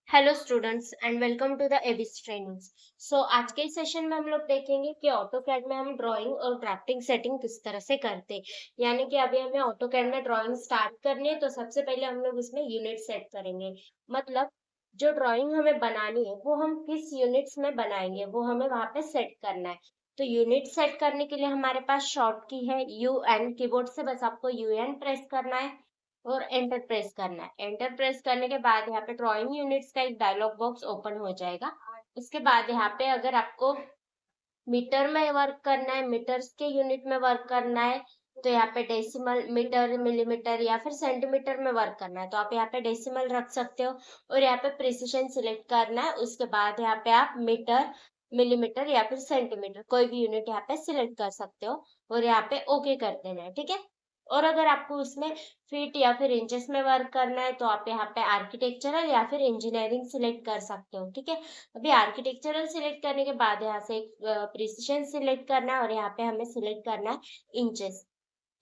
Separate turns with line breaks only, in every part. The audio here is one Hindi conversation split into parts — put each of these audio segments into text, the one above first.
Hello students and welcome to the Abis training. आज के सेशन में हम लोग देखेंगे कि ऑटोकैड में हम ड्राइंग और ड्राफ्टिंग सेटिंग किस तरह से करते हैं। यानी कि अभी हमें ऑटोकैड में ड्राइंग स्टार्ट करनी है तो सबसे पहले हम लोग उसमें यूनिट सेट करेंगे। मतलब जो ड्राइंग हमें बनानी है वो हम किस यूनिट्स में बनाएंगे वो हमें वहां पे सेट करना है। तो यूनिट सेट करने के लिए हमारे पास शॉर्ट की है UN। कीबोर्ड से बस आपको UN प्रेस करना है और एंटर प्रेस करना है। एंटर प्रेस करने के बाद यहाँ पे ड्राइंग यूनिट्स का एक डायलॉग बॉक्स ओपन हो जाएगा। उसके बाद यहाँ पे अगर आपको मीटर में वर्क करना है, मीटर्स के यूनिट में वर्क करना है, तो यहाँ पे डेसिमल, मीटर, मिलीमीटर या फिर सेंटीमीटर में वर्क करना है तो आप यहाँ पे डेसिमल रख सकते हो। और यहाँ पे प्रिसिशन सिलेक्ट करना है। उसके बाद यहाँ पे आप मीटर, मिलीमीटर या फिर सेंटीमीटर कोई भी यूनिट यहाँ पे सिलेक्ट कर सकते हो और यहाँ पे ओके कर देना है। ठीक है। और अगर आपको उसमें फीट या फिर इंचेस में वर्क करना है तो आप यहाँ पे आर्किटेक्चरल या फिर इंजीनियरिंग सिलेक्ट कर सकते हो। ठीक है। अभी आर्किटेक्चरल सिलेक्ट करने के बाद यहाँ से एक प्रिसिशन सिलेक्ट करना है और यहाँ पे हमें सिलेक्ट करना है इंचेस।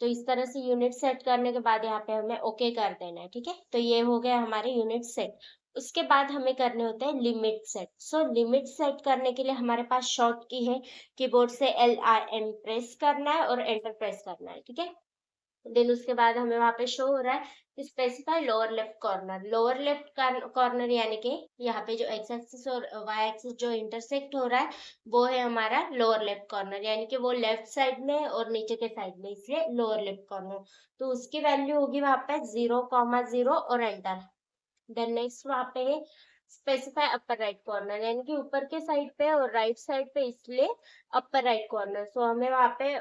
तो इस तरह से यूनिट सेट करने के बाद यहाँ पे हमें ओके कर देना है। ठीक है। तो ये हो गया हमारे यूनिट सेट। उसके बाद हमें करने होते हैं लिमिट सेट। लिमिट सेट करने के लिए हमारे पास शॉर्ट की है। कीबोर्ड से LIN प्रेस करना है और एंटर प्रेस करना है। ठीक है। देन उसके बाद हमें वहां पे शो हो रहा है specify lower left corner. Lower left corner यानी कि यहाँ पे जो एक्स एक्सिस और वाई एक्सिस जो इंटरसेक्ट हो रहा है वो है हमारा लोअर लेफ्ट कॉर्नर। यानी कि वो लेफ्ट साइड में और नीचे के साइड में, इसलिए लोअर लेफ्ट कॉर्नर। तो उसकी वैल्यू होगी वहां पे 0,0 और एंटर। देन नेक्स्ट वहां पे है स्पेसिफाई अपर राइट कॉर्नर, यानी कि ऊपर के साइड पे और राइट साइड पे, इसलिए अपर राइट कॉर्नर। हमें वहां पे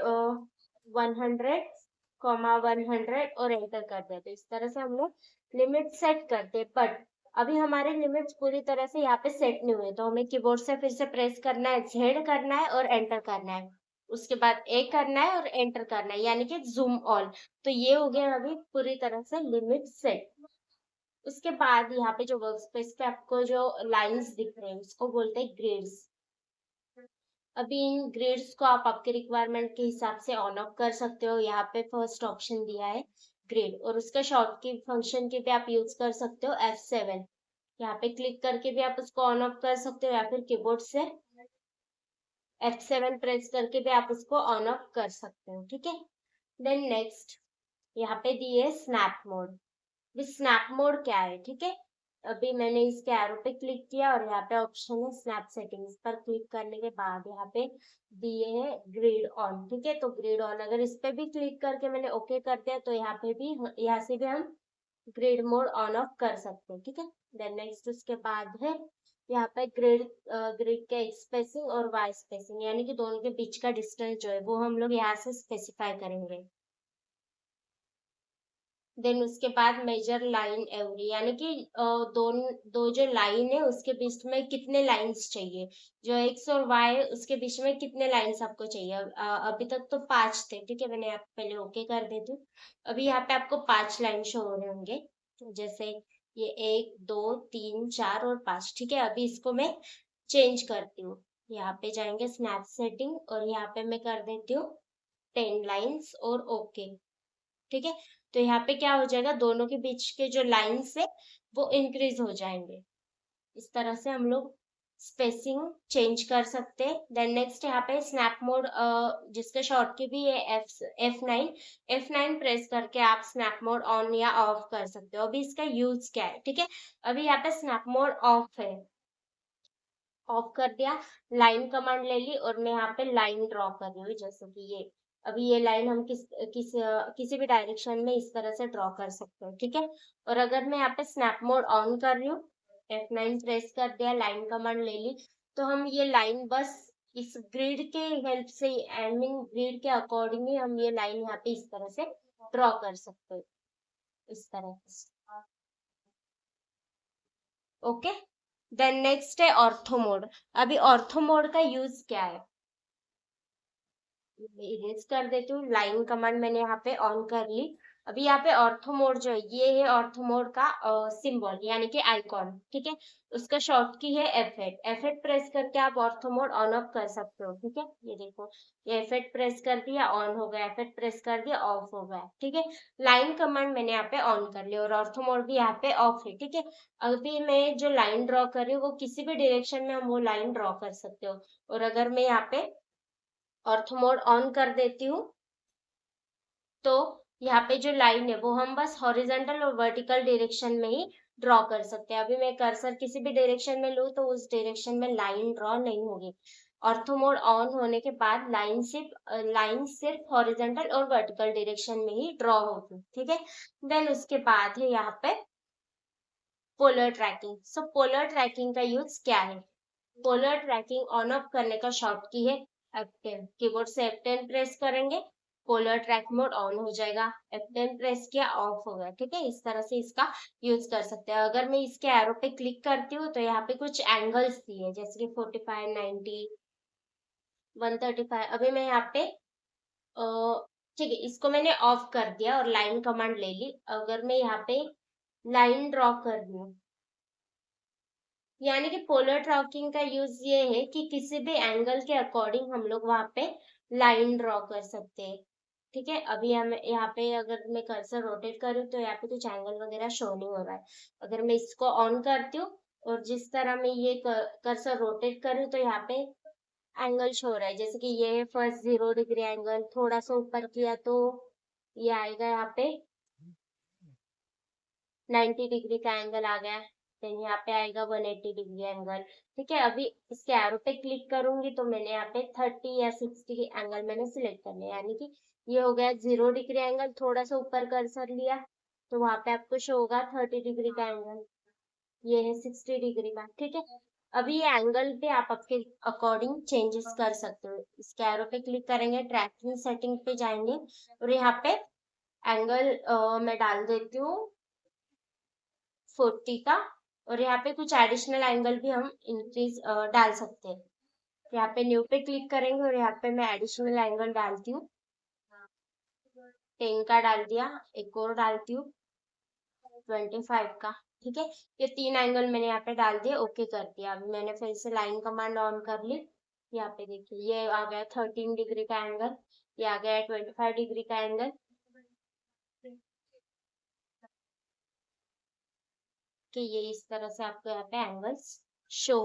100,100 और एंटर कर देते। इस तरह से हम लोग लिमिट सेट करते। बट अभी हमारे लिमिट्स पूरी तरह से यहाँ पे सेट नहीं हुए तो हमें कीबोर्ड से फिर से प्रेस करना है, Z करना है और एंटर करना है। उसके बाद A करना है और एंटर करना है, यानी कि जूम ऑल। तो ये हो गया अभी पूरी तरह से लिमिट सेट। उसके बाद यहाँ पे जो वर्क स्पेस पे आपको जो लाइंस दिख रहे हैं उसको बोलते हैं ग्रिड्स। अभी इन ग्रिड्स को आप आपके रिक्वायरमेंट के हिसाब से ऑन ऑफ कर सकते हो। यहाँ पे फर्स्ट ऑप्शन दिया है ग्रिड, और उसका शॉर्ट की फंक्शन के भी आप यूज कर सकते हो F7। यहाँ पे क्लिक करके भी आप उसको ऑन ऑफ कर सकते हो या फिर कीबोर्ड से F7 प्रेस करके भी आप उसको ऑन ऑफ कर सकते हो। ठीक है। देन नेक्स्ट यहाँ पे दिए स्नैप मोड। स्नैप मोड क्या है? ठीक है। अभी मैंने इसके एरो पे क्लिक किया और यहाँ पे ऑप्शन है स्नैप सेटिंग्स, पर क्लिक करने के बाद यहाँ पे दिए है ग्रिड ऑन। ठीक है। तो ग्रिड ऑन अगर इस पे भी क्लिक करके मैंने ओके कर दिया तो यहाँ पे भी, यहाँ से भी हम ग्रिड मोड ऑन ऑफ कर सकते हैं। ठीक है। देन नेक्स्ट उसके बाद है यहाँ पे ग्रिड के एक्स स्पेसिंग और वाई स्पेसिंग, यानी कि दोनों के बीच का डिस्टेंस जो है वो हम लोग यहाँ से स्पेसिफाई करेंगे। देन उसके बाद मेजर लाइन एवरी, यानी कि दो जो लाइन है उसके बीच में कितने लाइंस चाहिए। जो एक्स और वाई है उसके बीच में कितने लाइंस आपको चाहिए। अभी तक तो 5 थे। ठीक है। मैंने आप पहले ओके कर देती हूँ। अभी यहाँ पे आपको 5 लाइन शो हो रहे होंगे। जैसे ये 1, 2, 3, 4 और 5। ठीक है। अभी इसको मैं चेंज करती हूँ। यहाँ पे जाएंगे स्नैप सेटिंग और यहाँ पे मैं कर देती हूँ 10 लाइन्स और ओके। ठीक है। तो यहाँ पे क्या हो जाएगा, दोनों के बीच के जो लाइन्स है वो इंक्रीज हो जाएंगे। इस तरह से हम लोग स्पेसिंग चेंज कर सकते हैं। देन नेक्स्ट यहाँ पे स्नैप मोड, जिसके शॉर्ट की भी है F9 प्रेस करके आप स्नैप मोड ऑन या ऑफ कर सकते हो। अभी इसका यूज क्या है? ठीक है। अभी यहाँ पे स्नैप मोड ऑफ है, ऑफ कर दिया। लाइन कमांड ले ली और मैं यहाँ पे लाइन ड्रॉ कर रही हूँ, जैसे कि ये। अभी ये लाइन हम किसी भी डायरेक्शन में इस तरह से ड्रॉ कर सकते हैं। ठीक है। और अगर मैं यहाँ पे स्नैप मोड ऑन कर रही हूँ, F9 प्रेस कर दिया, लाइन कमांड ले ली, तो हम ये लाइन बस इस ग्रिड के हेल्प से, आई मीन ग्रिड के अकॉर्डिंग ही हम ये लाइन यहाँ पे इस तरह से ड्रॉ कर सकते हैं, इस तरह से। ओके। देन नेक्स्ट है ऑर्थो मोड। अभी ऑर्थो मोड का यूज क्या है, इरेज कर देती हूँ। लाइन कमांड मैंने यहाँ पे ऑन कर ली। अभी यहाँ पे ऑर्थो मोड जो है, ये है ऑर्थो मोड का सिंबल यानी कि आइकॉन, ठीक है। उसका शॉर्ट की है F8। F8 प्रेस करके आप ऑर्थो मोड ऑन ऑफ कर सकते हो, ठीक है। ये देखो, ये F8 प्रेस कर दिया, ऑन हो गया, F8 प्रेस कर दिया, ऑफ हो गया, ठीक है। लाइन कमांड मैंने यहाँ पे ऑन कर लिया और ऑर्थो मोड भी यहाँ पे ऑफ है, ठीक है। अभी मैं जो लाइन ड्रॉ कर रही हूँ वो किसी भी डायरेक्शन में हम वो लाइन ड्रॉ कर सकते हो। और अगर मैं यहाँ पे ऑर्थो मोड ऑन कर देती हूँ तो यहाँ पे जो लाइन है वो हम बस हॉरिजेंटल और वर्टिकल डायरेक्शन में ही ड्रॉ कर सकते हैं। अभी मैं कर्सर किसी भी डायरेक्शन में लूँ तो उस डायरेक्शन में लाइन ड्रॉ नहीं होगी। ऑर्थो मोड ऑन होने के बाद लाइन सिर्फ हॉरिजेंटल और वर्टिकल डायरेक्शन में ही ड्रॉ होगी, ठीक है। देन उसके बाद है यहाँ पे पोलर ट्रैकिंग। सो पोलर ट्रैकिंग का यूज क्या है? पोलर ट्रैकिंग ऑन ऑफ करने का शॉर्ट की है F10। कीबोर्ड से F10 प्रेस करेंगे, पोलर ट्रैक मोड ऑन हो जाएगा। F10 प्रेस किया, ऑफ हो गया, ठीक है। इस तरह से इसका यूज कर सकते हैं। अगर मैं इसके एरो पे क्लिक करती हूँ तो यहाँ पे कुछ एंगल्स दिए जैसे कि 45, 90, 135। अभी मैं यहाँ पे ठीक है, इसको मैंने ऑफ कर दिया और लाइन कमांड ले ली। अगर मैं यहाँ पे लाइन ड्रॉ कर रही हूँ, यानी कि पोलर ट्रैकिंग का यूज ये है कि किसी भी एंगल के अकॉर्डिंग हम लोग वहां पे लाइन ड्रॉ कर सकते हैं, ठीक है। अभी हम यहाँ पे अगर मैं कर्सर रोटेट करूँ तो यहाँ पे कुछ एंगल वगैरह शो नहीं हो रहा है। अगर मैं इसको ऑन करती हूँ और जिस तरह मैं ये कर्सर रोटेट करूँ तो यहाँ पे एंगल शो हो रहा है, जैसे कि ये फर्स्ट 0 डिग्री एंगल, थोड़ा सा ऊपर किया तो ये आएगा यहाँ पे 90 डिग्री का एंगल आ गया। देन यहाँ पे आएगा 180 डिग्री एंगल, ठीक है। अभी इसके एरो पे क्लिक करूंगी तो मैंने यहाँ पे 30 या 60 एंगल मैंने सिलेक्ट कर लिया, यानी कि ये हो गया 0 डिग्री एंगल। थोड़ा सा ऊपर कर्सर लिया तो वहां पे आपको शो होगा 30 डिग्री का एंगल, ये है 60 डिग्री का, ठीक है। अभी ये एंगल पे आप आपके अकॉर्डिंग चेंजेस कर सकते हो। इसके एरो पे क्लिक करेंगे, ट्रैकिंग सेटिंग पे जाएंगे और यहाँ पे एंगल मैं डाल देती हूँ 40 का। और यहाँ पे कुछ एडिशनल एंगल भी हम इंक्रीज डाल सकते हैं। यहाँ पे न्यू पे क्लिक करेंगे और यहाँ पे मैं एडिशनल एंगल डालती हूँ, 10 का डाल दिया, एक और डालती हूँ 25 का, ठीक है। ये 3 एंगल मैंने यहाँ पे डाल दिए, ओके कर दिया। अभी मैंने फिर से लाइन कमांड ऑन कर ली। यहाँ पे देखिए ये आ गया 13 डिग्री का एंगल, ये आ गया 25 डिग्री का एंगल, कि ये इस तरह से आपको यहाँ पे एंगल्स शो।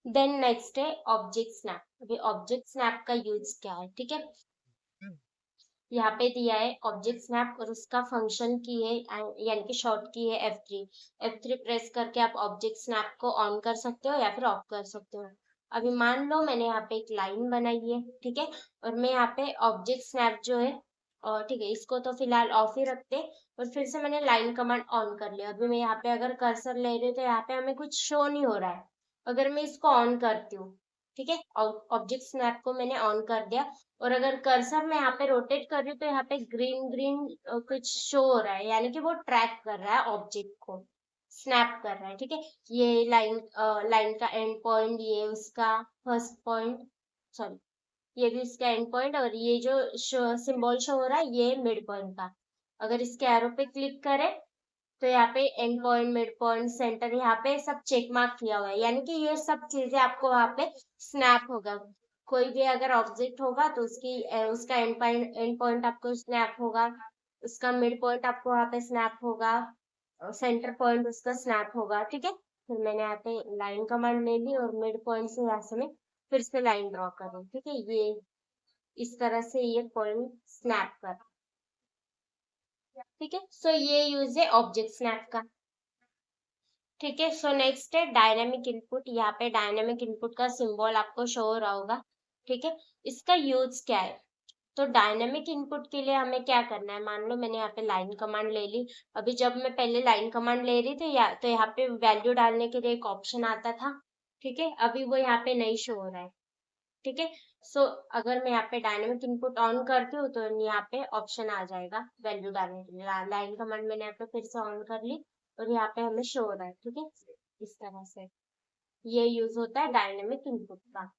देन नेक्स्ट है ऑब्जेक्ट स्नैप। अभी ऑब्जेक्ट स्नैप का यूज क्या है, ठीक है। यहाँ पे दिया है ऑब्जेक्ट स्नैप और उसका फंक्शन की है यानी कि शॉर्ट की है F3। F3 प्रेस करके आप ऑब्जेक्ट स्नैप को ऑन कर सकते हो या फिर ऑफ कर सकते हो। अभी मान लो मैंने यहाँ पे एक लाइन बनाई है, ठीक है, और मैं यहाँ पे ऑब्जेक्ट स्नैप जो है, और ठीक है, इसको तो फिलहाल ऑफ ही रखते हैं। और फिर से मैंने लाइन कमांड ऑन कर लिया। अभी मैं यहाँ पे अगर कर्सर ले रही हूँ तो यहाँ पे हमें कुछ शो नहीं हो रहा है। अगर मैं इसको ऑन करती हूँ, ठीक है, ऑब्जेक्ट स्नैप को मैंने ऑन कर दिया और अगर कर्सर में यहाँ पे रोटेट कर रही हूँ तो यहाँ पे ग्रीन ग्रीन कुछ शो हो रहा है, यानी कि वो ट्रैक कर रहा है ऑब्जेक्ट को, स्नैप कर रहा है, ठीक है। ये लाइन का एंड पॉइंट, ये उसका फर्स्ट पॉइंट, सॉरी, ये भी इसका एंड पॉइंट, और ये जो सिंबल शो हो रहा है ये मिड पॉइंट का। अगर इसके एरो पे क्लिक करें तो यहाँ पे and point, mid point, centre, यहाँ पे सब चेक मार्क किया हुआ है, यानी कि ये सब चीजें आपको वहां पे स्नैप होगा। कोई भी अगर ऑब्जेक्ट होगा तो उसका एंड पॉइंट आपको स्नैप होगा, उसका मिड पॉइंट आपको वहां पे स्नैप होगा, सेंटर पॉइंट उसका स्नैप होगा, ठीक है। फिर मैंने यहाँ पे लाइन कमांड ले ली और मिड पॉइंट से यहाँ से मैं फिर से लाइन ड्रॉ कर रही हूँ, ठीक है। ये इस तरह से ये पॉइंट स्नैप कर, ठीक है। सो ये यूज है ऑब्जेक्ट स्नैप का, ठीक है। सो नेक्स्ट है डायनेमिक इनपुट। यहाँ पे डायनेमिक इनपुट का सिंबल आपको शो हो रहा होगा, ठीक है। इसका यूज क्या है? तो डायनेमिक इनपुट के लिए हमें क्या करना है, मान लो मैंने यहाँ पे लाइन कमांड ले ली। अभी जब मैं पहले लाइन कमांड ले रही थी तो यहाँ पे वैल्यू डालने के लिए एक ऑप्शन आता था, ठीक है। अभी वो यहाँ पे नहीं शो हो रहा है, ठीक है। सो अगर मैं यहाँ पे डायनेमिक इनपुट ऑन करती हूँ तो यहाँ पे ऑप्शन आ जाएगा वैल्यू डालने के लिए। लाइन कमांड मैंने यहाँ पे फिर से ऑन कर ली और यहाँ पे हमें शो हो रहा है, ठीक है। इस तरह से ये यूज होता है डायनेमिक इनपुट का।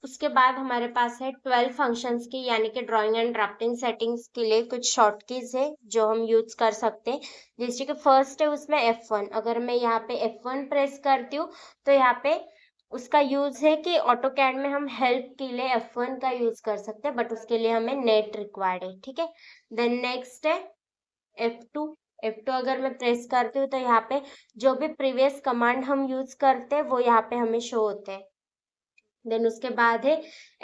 उसके बाद हमारे पास है 12 फंक्शंस की, यानी कि ड्राइंग एंड ड्राफ्टिंग सेटिंग्स के लिए कुछ शॉर्ट कीज है जो हम यूज कर सकते हैं। जैसे कि फर्स्ट है उसमें F1। अगर मैं यहाँ पे F1 प्रेस करती हूँ तो यहाँ पे उसका यूज है कि ऑटो कैड में हम हेल्प के लिए F1 का यूज कर सकते हैं, बट उसके लिए हमें नेट रिक्वायर्ड है। ठीक है, देन नेक्स्ट है F2। F2 अगर मैं प्रेस करती हूँ तो यहाँ पे जो भी प्रीवियस कमांड हम यूज करते हैं वो यहाँ पे हमें शो होते हैं। देन उसके बाद है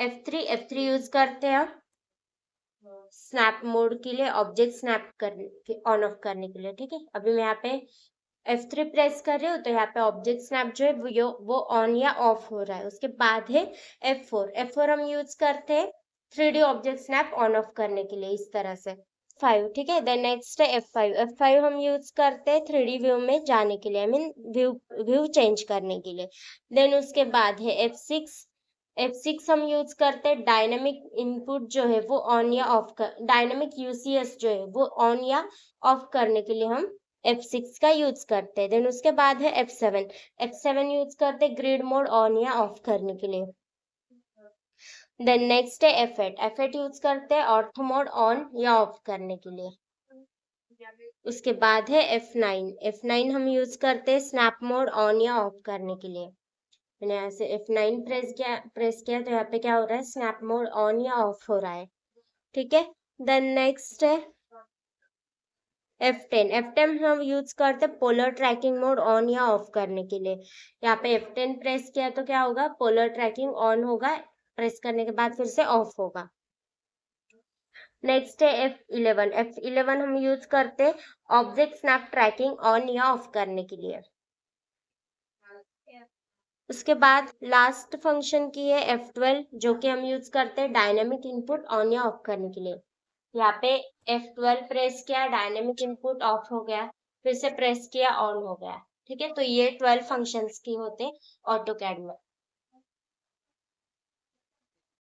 F3 यूज करते हैं हम स्नैप मोड के लिए, ऑब्जेक्ट स्नैप करने ऑन ऑफ करने के लिए। ठीक है, अभी मैं यहाँ पे F3 प्रेस कर रही हूँ तो यहाँ पे ऑब्जेक्ट स्नैप जो है वो ऑन या ऑफ हो रहा है। उसके बाद है F4 हम यूज करते हैं 3D object snap on off करने के लिए, इस तरह से 5। ठीक है, देन नेक्स्ट है F5 हम यूज करते हैं 3D व्यू में जाने के लिए, आई मीन व्यू चेंज करने के लिए। देन उसके बाद है F6 हम यूज करते हैं डायनेमिक इनपुट जो है वो ऑन या ऑफ कर, डायनेमिक यूसीएस जो है वो ऑन या ऑफ करने के लिए हम F6 का यूज करते हैं। देन उसके बाद है F7 यूज करते हैं ग्रिड मोड ऑन या ऑफ करने के लिए। देन नेक्स्ट है F8 यूज करते हैं ऑर्थो मोड ऑन या ऑफ करने के लिए। उसके बाद है F9 हम यूज करते हैं स्नैप मोड ऑन या ऑफ करने के लिए। मैंने यहाँ से F9 प्रेस किया तो यहाँ पे क्या हो रहा है, स्नैप मोड ऑन या ऑफ हो रहा है। ठीक है, देन नेक्स्ट है F10 हम यूज करते हैं पोलर ट्रैकिंग मोड ऑन या ऑफ करने के लिए। यहाँ पे F10 प्रेस किया तो क्या होगा, पोलर ट्रैकिंग ऑन होगा, प्रेस करने के बाद फिर से ऑफ होगा। नेक्स्ट है F11 हम यूज करते हैं ऑब्जेक्ट स्नैप ट्रैकिंग ऑन या ऑफ करने के लिए। उसके बाद लास्ट फंक्शन की है F12 जो कि हम यूज करते हैं डायनेमिक इनपुट ऑन या ऑफ करने के लिए। यहाँ पे F12 प्रेस किया, डायनेमिक इनपुट ऑफ हो गया, फिर से प्रेस किया, ऑन हो गया। ठीक है, तो ये 12 फंक्शंस की होते ऑटो कैड में।